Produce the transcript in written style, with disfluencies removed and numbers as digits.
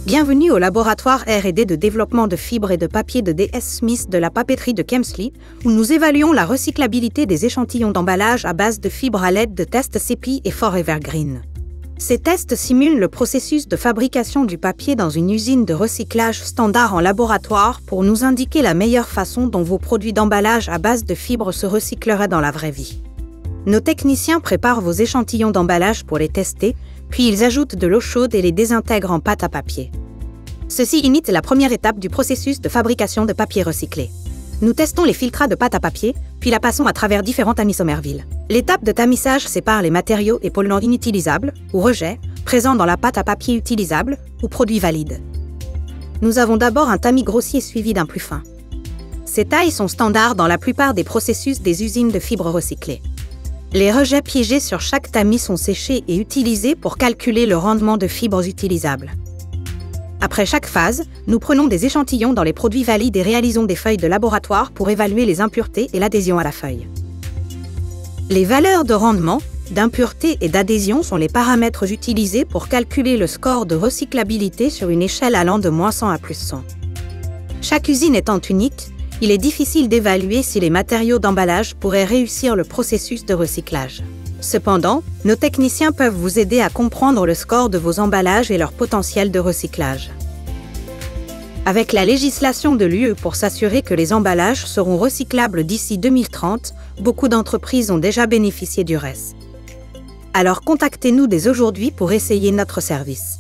Bienvenue au laboratoire R&D de développement de fibres et de papier de DS Smith de la papeterie de Kemsley, où nous évaluons la recyclabilité des échantillons d'emballage à base de fibres à l'aide de tests CEPI et Forever Green. Ces tests simulent le processus de fabrication du papier dans une usine de recyclage standard en laboratoire pour nous indiquer la meilleure façon dont vos produits d'emballage à base de fibres se recycleraient dans la vraie vie. Nos techniciens préparent vos échantillons d'emballage pour les tester, puis ils ajoutent de l'eau chaude et les désintègrent en pâte à papier. Ceci imite la première étape du processus de fabrication de papier recyclé. Nous testons les filtrats de pâte à papier, puis la passons à travers différents tamis Somerville. L'étape de tamissage sépare les matériaux et polluants inutilisables, ou rejets, présents dans la pâte à papier utilisable, ou produits valides. Nous avons d'abord un tamis grossier suivi d'un plus fin. Ces tailles sont standards dans la plupart des processus des usines de fibres recyclées. Les rejets piégés sur chaque tamis sont séchés et utilisés pour calculer le rendement de fibres utilisables. Après chaque phase, nous prenons des échantillons dans les produits valides et réalisons des feuilles de laboratoire pour évaluer les impuretés et l'adhésion à la feuille. Les valeurs de rendement, d'impureté et d'adhésion sont les paramètres utilisés pour calculer le score de recyclabilité sur une échelle allant de -100 à +100. Chaque usine étant unique, il est difficile d'évaluer si les matériaux d'emballage pourraient réussir le processus de recyclage. Cependant, nos techniciens peuvent vous aider à comprendre le score de vos emballages et leur potentiel de recyclage. Avec la législation de l'UE pour s'assurer que les emballages seront recyclables d'ici 2030, beaucoup d'entreprises ont déjà bénéficié du RES. Alors contactez-nous dès aujourd'hui pour essayer notre service.